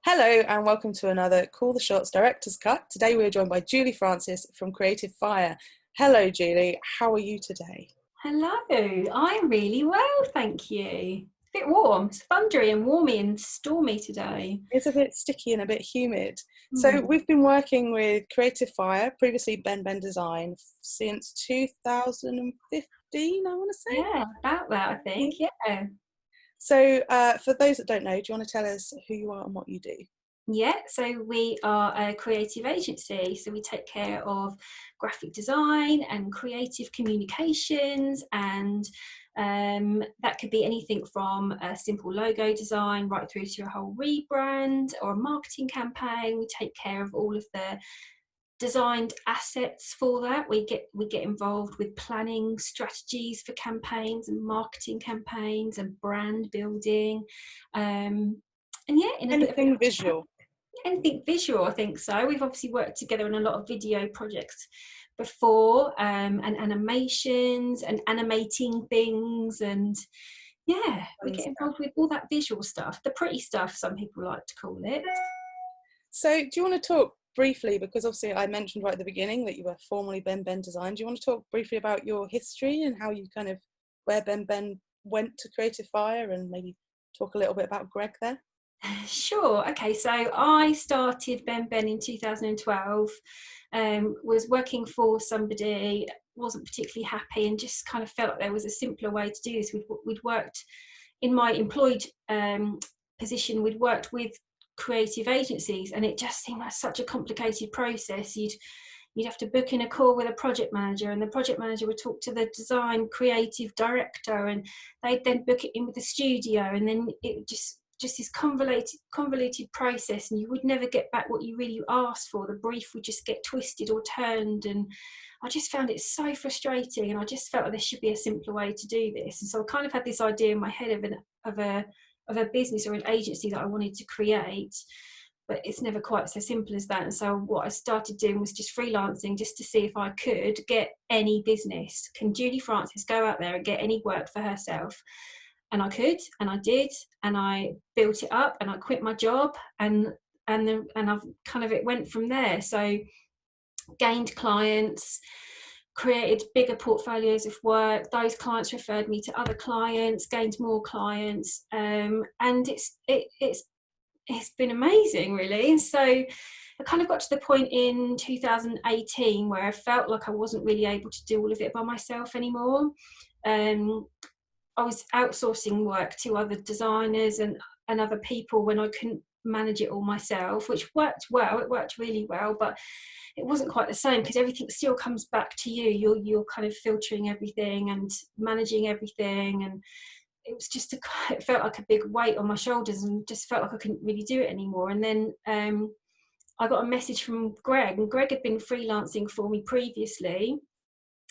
Hello and welcome to another Call the Shots Director's Cut. Today we are joined by Julie Francis from Creative Fire. Hello Julie, how are you today? Hello, I'm really well, thank you. A bit warm, it's thundery and warmy and stormy today. It's a bit sticky and a bit humid. So Hmm. we've been working with Creative Fire, previously Ben Design, since 2015, I want to say. Yeah, about that, I think, yeah. So for those that don't know, do you want to tell us who you are and what you do? Yeah, so we are a creative agency, so we take care of graphic design and creative communications, and that could be anything from a simple logo design right through to a whole rebrand or a marketing campaign. We take care of all of the designed assets for that. We get involved with planning strategies for campaigns and marketing campaigns and brand building, and yeah, in a bit of a Anything nutshell, visual? anything visual. I think so. We've obviously worked together in a lot of video projects before, and animations and animating things, and yeah, we Fun get stuff. involved with all that visual stuff, the pretty stuff some people like to call it. So do you want to talk briefly, because obviously I mentioned right at the beginning that you were formerly Ben Design. Do you want to talk briefly about your history and how you where Ben went to Creative Fire, and maybe talk a little bit about Greg there? Sure. Okay. So I started Ben in 2012. Was working for somebody, wasn't particularly happy, and just kind of felt like there was a simpler way to do this. We'd worked in my employed position. We'd worked with creative agencies, and it just seemed like such a complicated process. You'd have to book in a call with a project manager, and the project manager would talk to the design creative director, and they'd then book it in with the studio, and then it just this convoluted process, and you would never get back what you really asked for. The brief would just get twisted or turned, and I just found it so frustrating, and I just felt like there should be a simpler way to do this. And so I kind of had this idea in my head of a business or an agency that I wanted to create, but it's never quite so simple as that. And so what I started doing was just freelancing, just to see if I could get any business. Can Julie Francis go out there and get any work for herself? And I could, and I did, and I built it up, and I quit my job, and I've kind of, it went from there. So gained clients, created bigger portfolios of work. Those clients referred me to other clients, gained more clients, and it's been amazing, really. So I kind of got to the point in 2018 where I felt like I wasn't really able to do all of it by myself anymore. Um, I was outsourcing work to other designers and other people when I couldn't manage it all myself, which worked well. It worked really well, but it wasn't quite the same because everything still comes back to you. You're kind of filtering everything and managing everything, and it was just it felt like a big weight on my shoulders, and just felt like I couldn't really do it anymore. And then I got a message from Greg, and Greg had been freelancing for me previously,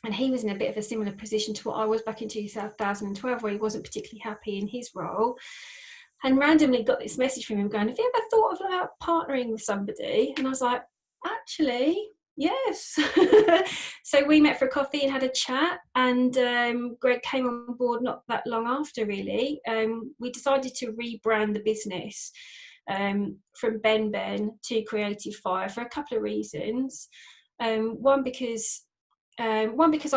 and he was in a bit of a similar position to what I was back in 2012, where he wasn't particularly happy in his role, and randomly got this message from him going, have you ever thought of like partnering with somebody? And I was like, actually, yes. So we met for a coffee and had a chat, and Greg came on board not that long after, really. We decided to rebrand the business from Ben to Creative Fire for a couple of reasons. One because I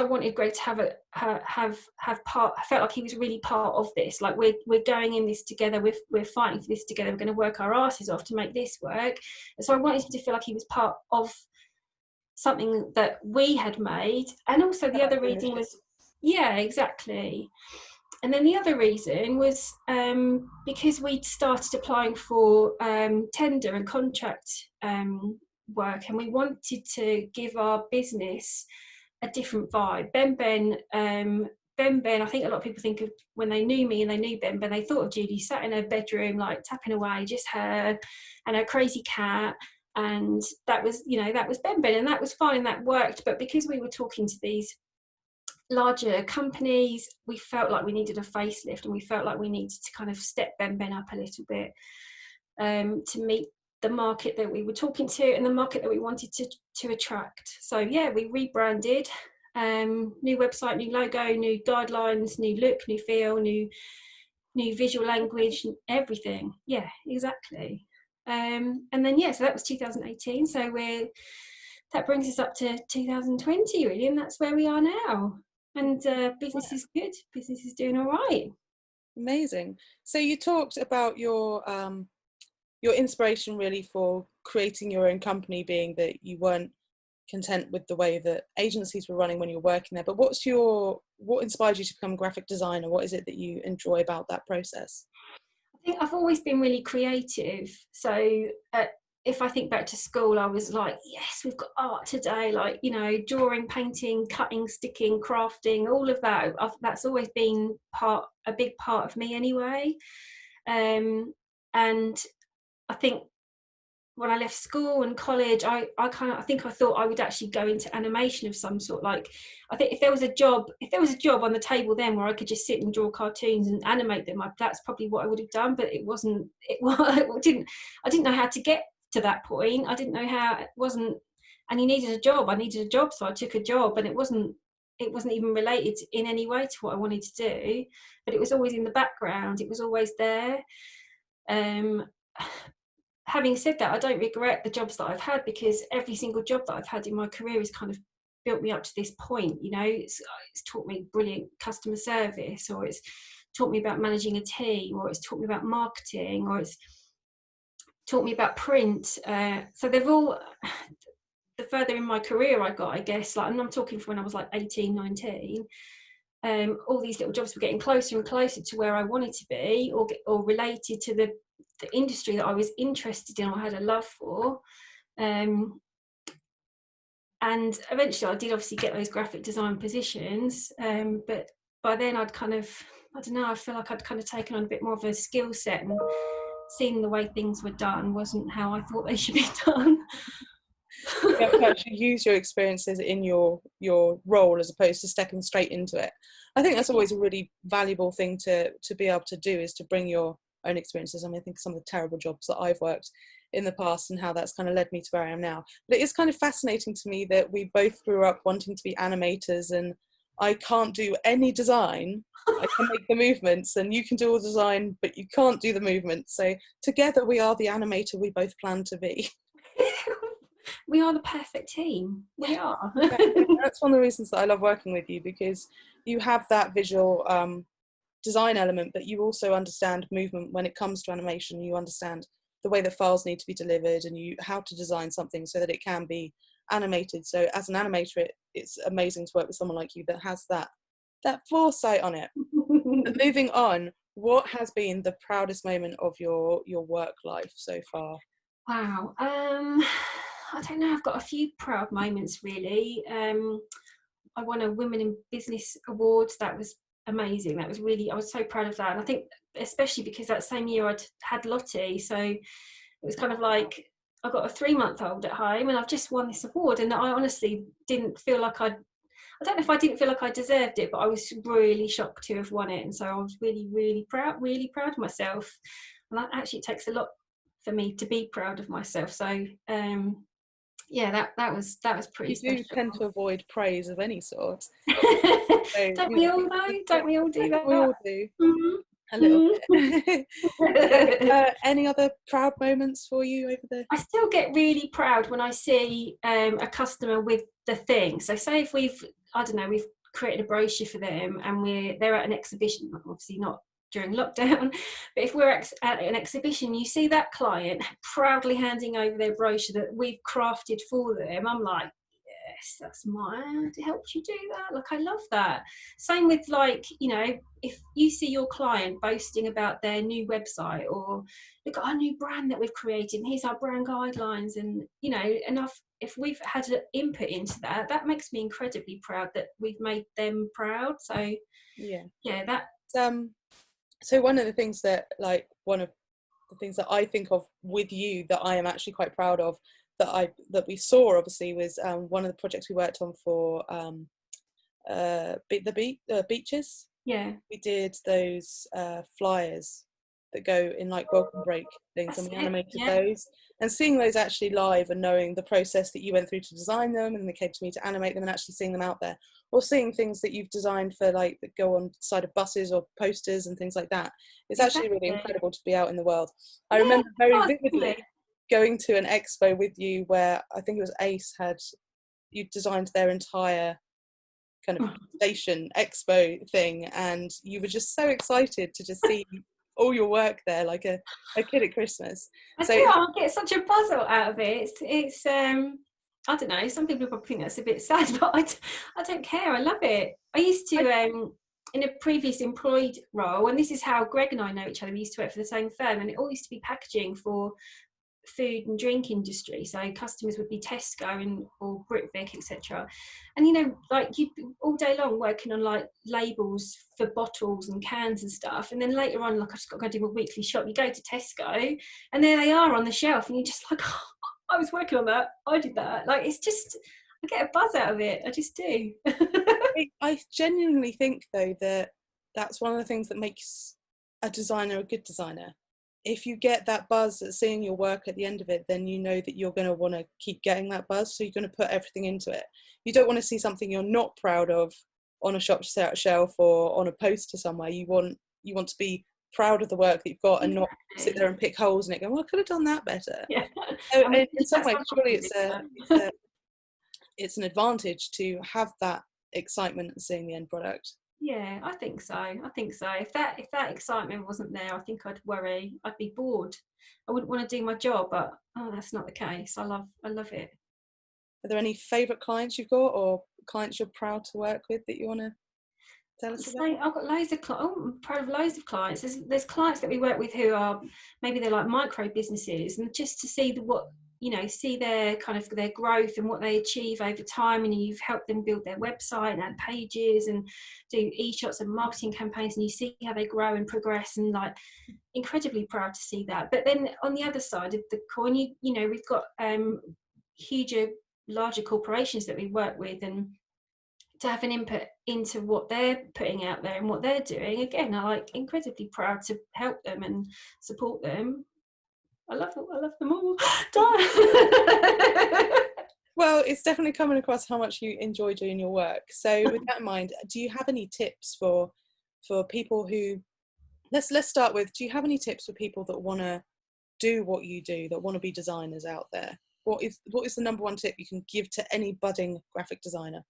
wanted Greg to have part. I felt like he was really part of this. Like we're going in this together. We're fighting for this together. We're going to work our asses off to make this work. And so I wanted him to feel like he was part of something that we had made. And also the other reason was, yeah, exactly. And then the other reason was because we'd started applying for tender and contract work, and we wanted to give our business a different vibe. Ben, I think a lot of people think of when they knew me and they knew Ben, they thought of Judy sat in her bedroom, like tapping away, just her and her crazy cat. And that was, that was Ben, and that was fine, and that worked. But because we were talking to these larger companies, we felt like we needed a facelift, and we felt like we needed to kind of step Ben up a little bit to meet the market that we were talking to and the market that we wanted to attract. So yeah, we rebranded, new website, new logo, new guidelines, new look, new feel, new visual language, everything. Yeah, exactly. And then so that was 2018. So that brings us up to 2020 really, and that's where we are now. And business is good. Business is doing all right. Amazing. So you talked about your inspiration really for creating your own company being that you weren't content with the way that agencies were running when you were working there. But what inspired you to become a graphic designer? What is it that you enjoy about that process? I think I've always been really creative. So if I think back to school, I was like, yes, we've got art today, like, you know, drawing, painting, cutting, sticking, crafting, all of that. That's always been a big part of me anyway. And I think when I left school and college, I think I thought I would actually go into animation of some sort. Like, I think if there was a job on the table then where I could just sit and draw cartoons and animate them, that's probably what I would have done. But it wasn't. I didn't know how to get to that point. I didn't know how. It wasn't. And you needed a job. I needed a job, so I took a job, and it wasn't even related in any way to what I wanted to do. But it was always in the background. It was always there. Having said that, I don't regret the jobs that I've had, because every single job that I've had in my career has kind of built me up to this point. You know, it's taught me brilliant customer service, or it's taught me about managing a team, or it's taught me about marketing, or it's taught me about print. So they've all, the further in my career I got, I guess, like, and I'm talking from when I was like 18, 19, all these little jobs were getting closer and closer to where I wanted to be, or related to the industry that I was interested in or had a love for. And eventually I did obviously get those graphic design positions, but by then I'd kind of, I don't know, I feel like I'd kind of taken on a bit more of a skill set, and seeing the way things were done wasn't how I thought they should be done. You have to actually use your experiences in your role as opposed to stepping straight into it. I think that's always a really valuable thing to be able to do, is to bring your own experiences. I mean, I think some of the terrible jobs that I've worked in the past and how that's kind of led me to where I am now. But it is kind of fascinating to me that we both grew up wanting to be animators, and I can't do any design. I can make the movements and you can do all the design, but you can't do the movements. So together we are the animator we both plan to be. We are the perfect team. We are. That's one of the reasons that I love working with you, because you have that visual design element, but you also understand movement when it comes to animation. You understand the way the files need to be delivered, and how to design something so that it can be animated. So as an animator, it's amazing to work with someone like you that has that foresight on it. But moving on, what has been the proudest moment of your work life so far? Wow. I don't know. I've got a few proud moments really. I won a Women in Business Awards. That was amazing. That was really, I was so proud of that. And I think especially because that same year I'd had Lottie, so it was kind of like, I got a 3-month-old at home and I've just won this award, and I honestly didn't feel like I don't know if I didn't feel like I deserved it, but I was really shocked to have won it. And so I was really, really proud of myself. And that actually takes a lot for me to be proud of myself. So yeah, that was pretty special. You do tend to avoid praise of any sort. So, Don't we all though? Don't we all do that? We all do. Mm-hmm. A little bit. So, any other proud moments for you over there? I still get really proud when I see a customer with the thing. So say if we've created a brochure for them and they're at an exhibition, obviously not during lockdown, but if we're at an exhibition, you see that client proudly handing over their brochure that we've crafted for them. I'm like, yes, that's mine. It helped you do that. Like, I love that. Same with, like, you know, if you see your client boasting about their new website, or look at our new brand that we've created, and here's our brand guidelines, and you know, if we've had an input into that, that makes me incredibly proud that we've made them proud. So yeah, that so one of the things that I think of with you that I am actually quite proud of, that we saw obviously, was one of the projects we worked on for the beaches. Yeah, we did those flyers that go in like welcome break things. That's and we animated those, and seeing those actually live and knowing the process that you went through to design them, and they came to me to animate them, and actually seeing them out there, or seeing things that you've designed for, like, that go on side of buses or posters and things like that. It's actually really incredible to be out in the world. I remember very vividly going to an expo with you where I think it was Ace you designed their entire kind of station expo thing, and you were just so excited to just see all your work there, like a kid at Christmas. I So do. I get such a puzzle out of it. It's I don't know. Some people probably think that's a bit sad, but I don't care. I love it. I used to in a previous employed role, and this is how Greg and I know each other. We used to work for the same firm, and it all used to be packaging for food and drink industry. So customers would be Tesco and or Britvic, etc. And you know, like you'd be all day long working on like labels for bottles and cans and stuff. And then later on, like I've just got to go do my weekly shop. You go to Tesco, and there they are on the shelf, and you're just like, oh, I was working on that. I did that. Like it's just, I get a buzz out of it. I just do. I genuinely think though that that's one of the things that makes a designer a good designer. If you get that buzz at seeing your work at the end of it, then you know that you're going to want to keep getting that buzz, so you're going to put everything into it. You don't want to see something you're not proud of on a shop shelf or on a poster somewhere. You want to be proud of the work that you've got and not sit there and pick holes in it going, well, I could have done that better. Yeah. So I mean, in some ways surely it's an advantage to have that excitement of seeing the end product. Yeah, I think so. If that excitement wasn't there, I think I'd worry. I'd be bored. I wouldn't want to do my job, but that's not the case. I love it. Are there any favourite clients you've got, or clients you're proud to work with that you want to tell us about? I've got loads of clients. I'm proud of loads of clients. There's clients that we work with who are maybe they're like micro businesses, and just to see see their kind of their growth and what they achieve over time, and you've helped them build their website and add pages and do e-shots and marketing campaigns, and you see how they grow and progress, and like incredibly proud to see that. But then on the other side of the coin, you know we've got larger corporations that we work with, and to have an input into what they're putting out there and what they're doing, again, I'm like incredibly proud to help them and support them. I love them all. Well, it's definitely coming across how much you enjoy doing your work. So with that in mind, do you have any tips for people who, let's start with, do you have any tips for people that want to do what you do, that want to be designers out there? What is the number one tip you can give to any budding graphic designer?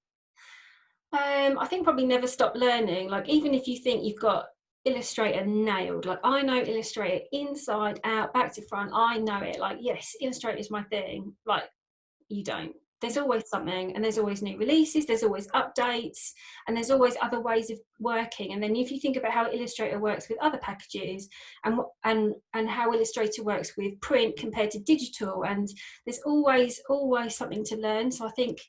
I think probably never stop learning. Like even if you think you've got Illustrator nailed, like I know Illustrator inside out, back to front, I know it. Like yes, Illustrator is my thing. Like you don't. There's always something, and there's always new releases, there's always updates, and there's always other ways of working. And then if you think about how Illustrator works with other packages, and how Illustrator works with print compared to digital, and there's always something to learn. So I think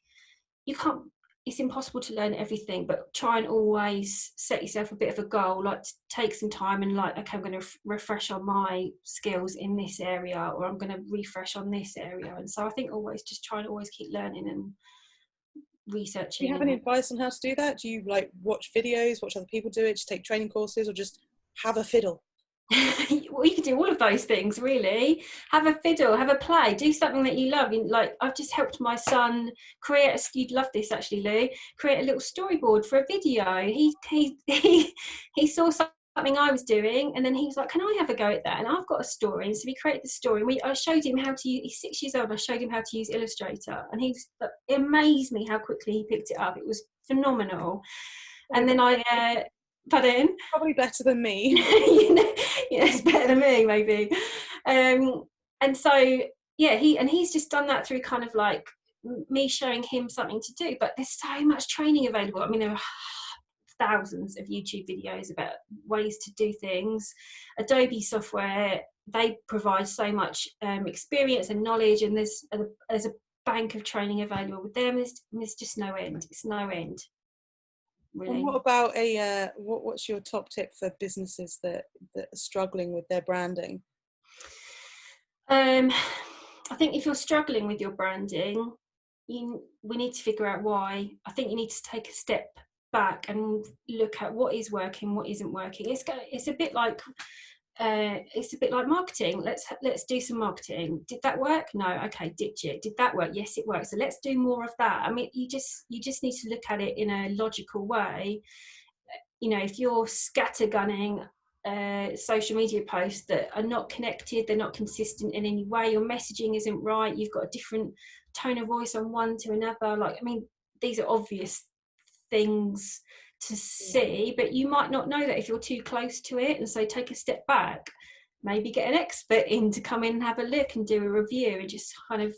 you can't, it's impossible to learn everything, but try and always set yourself a bit of a goal, like to take some time and like, okay, I'm going to refresh on my skills in this area, or I'm going to refresh on this area. And so I think always just try and always keep learning and researching. Do you have any advice on how to do that? Do you like watch videos, watch other people do it, just take training courses, or just have a fiddle? Well, you can do all of those things, really. Have a fiddle, have a play, do something that you love. Like I've just helped my son create you'd love this actually, Lou, create a little storyboard for a video. He saw something I was doing, and then he was like, can I have a go at that? And I've got a story. And so we created the story, and I showed him how to use, he's 6 years old, I showed him how to use Illustrator, and it amazed me how quickly he picked it up. It was phenomenal. And then pardon? Probably better than me. Yeah, it's better than me, maybe. And so, yeah, he's just done that through kind of like me showing him something to do. But there's so much training available. I mean, there are thousands of YouTube videos about ways to do things. Adobe software, they provide so much experience and knowledge, and there's a bank of training available with them. There's just no end. It's no end. Really. And what about what's your top tip for businesses that are struggling with their branding? I think if you're struggling with your branding, we need to figure out why. I think you need to take a step back and look at what is working, what isn't working. It's a bit like marketing. Let's do some marketing. Did that work? No. Okay, ditch it. Did that work? Yes, it worked. So let's do more of that. I mean, you just need to look at it in a logical way. You know, if you're scattergunning social media posts that are not connected, they're not consistent in any way, your messaging isn't right, you've got a different tone of voice on one to another. Like, I mean, these are obvious things to see, but you might not know that if you're too close to it. And so take a step back, maybe get an expert in to come in and have a look and do a review, and just kind of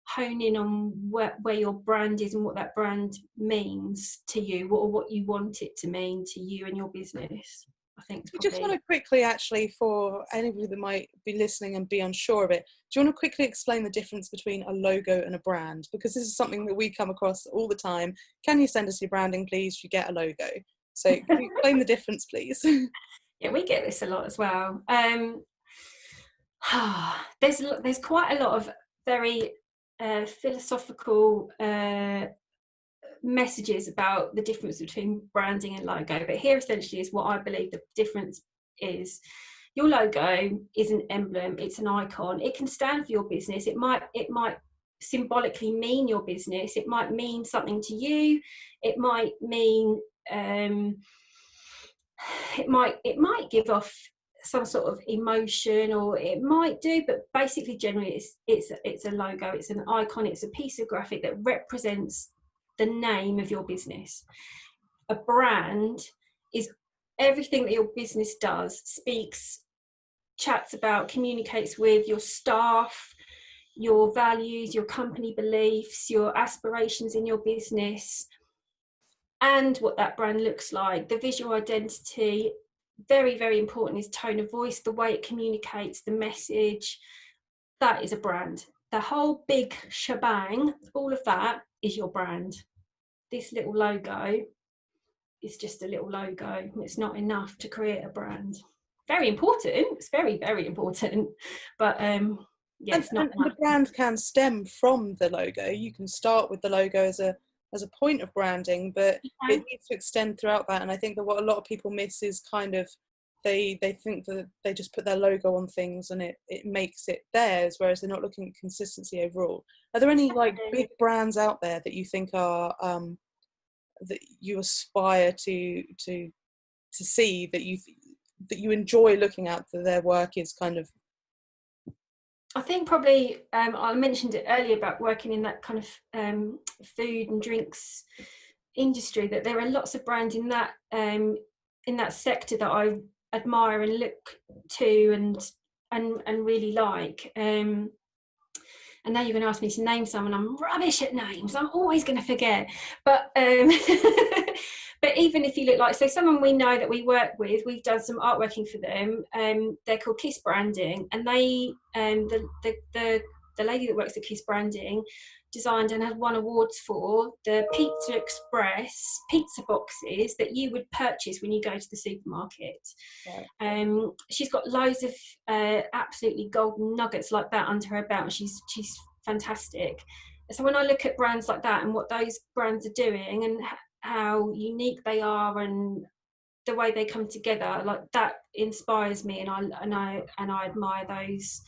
hone in on where your brand is and what that brand means to you, or what you want it to mean to you and your business. I think it's I probably... just want to quickly, actually, for anybody that might be listening and be unsure of it, do you want to quickly explain the difference between a logo and a brand? Because this is something that we come across all the time. Can you send us your branding, please? You get a logo. So can you explain the difference, please? Yeah, we get this a lot as well. There's quite a lot of very philosophical messages about the difference between branding and logo, but here essentially is what I believe the difference is. Your logo is an emblem, it's an icon, it can stand for your business, it might symbolically mean your business, it might mean something to you, it might mean it might give off some sort of emotion, or it might do, but basically generally it's a logo, it's an icon, it's a piece of graphic that represents the name of your business. A brand is everything that your business does, speaks, chats about, communicates with your staff, your values, your company beliefs, your aspirations in your business, and what that brand looks like, the visual identity. Very, very important is tone of voice, the way it communicates, the message. That is a brand. The whole big shebang, all of that is your brand. This little logo is just a little logo. It's not enough to create a brand. Very important. It's very, very important. But yeah, it's not. And the brand can stem from the logo. You can start with the logo as a point of branding, but it needs to extend throughout that. And I think that what a lot of people miss is kind of they think that they just put their logo on things and it makes it theirs, whereas they're not looking at consistency overall. Are there any like big brands out there that you think are that you aspire to see, that you enjoy looking at, that their work is kind of... I think probably I mentioned it earlier about working in that kind of food and drinks industry, that there are lots of brands in that sector that I admire and look to and really like. And now you're going to ask me to name some, and I'm rubbish at names. I'm always going to forget. But but even if you look like, so someone we know that we work with, we've done some artworking for them. They're called Kiss Branding, and they the lady that works at Kiss Branding designed and had won awards for the Pizza Express pizza boxes that you would purchase when you go to the supermarket. Right. She's got loads of absolutely golden nuggets like that under her belt, and she's fantastic. So when I look at brands like that and what those brands are doing and how unique they are and the way they come together, like that inspires me, and I admire those.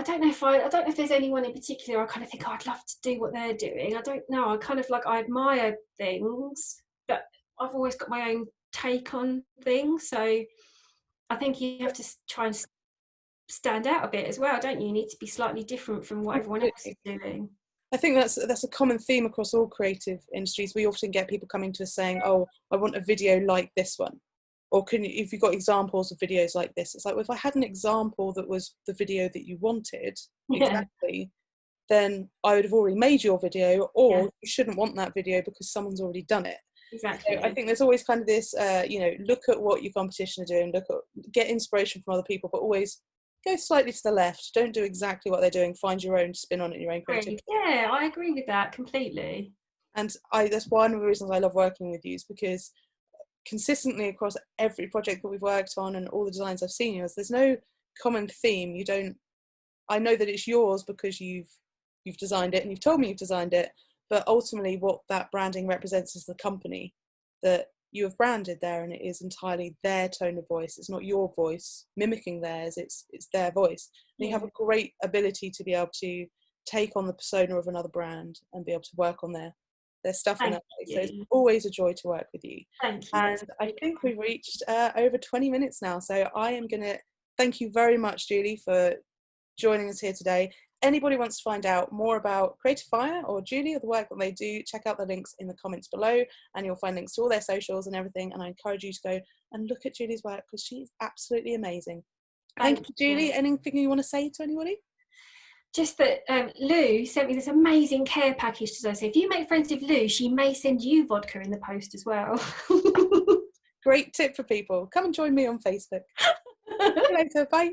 I don't know if there's anyone in particular I kind of think, oh, I'd love to do what they're doing. I don't know. I kind of like, I admire things, but I've always got my own take on things. So I think you have to try and stand out a bit as well, don't you? You need to be slightly different from what everyone else is doing. I think that's a common theme across all creative industries. We often get people coming to us saying, oh, I want a video like this one. Or if you've got examples of videos like this, it's like, well, if I had an example that was the video that you wanted, exactly, then I would have already made your video, or you shouldn't want that video because someone's already done it. Exactly. So I think there's always kind of this, look at what your competition are doing, get inspiration from other people, but always go slightly to the left. Don't do exactly what they're doing. Find your own spin on it, your own creativity. Yeah, I agree with that completely. And that's one of the reasons I love working with you, is because consistently across every project that we've worked on and all the designs I've seen yours, there's no common theme. I know that it's yours because you've designed it and you've told me you've designed it, but ultimately what that branding represents is the company that you have branded there, and it is entirely their tone of voice. It's not your voice mimicking theirs, it's their voice. And you have a great ability to be able to take on the persona of another brand and be able to work on their There's stuff in Thank that place. So it's you. always a joy to work with you. Thank you. And I think we've reached over 20 minutes now. So I am going to thank you very much, Julie, for joining us here today. Anybody wants to find out more about Creative Fire or Julie or the work that they do, check out the links in the comments below, and you'll find links to all their socials and everything. And I encourage you to go and look at Julie's work because she's absolutely amazing. Thank you, Julie. Anything you want to say to anybody? Just that Lu sent me this amazing care package today. So if you make friends with Lu, she may send you vodka in the post as well. Great tip for people. Come and join me on Facebook. See you later. Bye.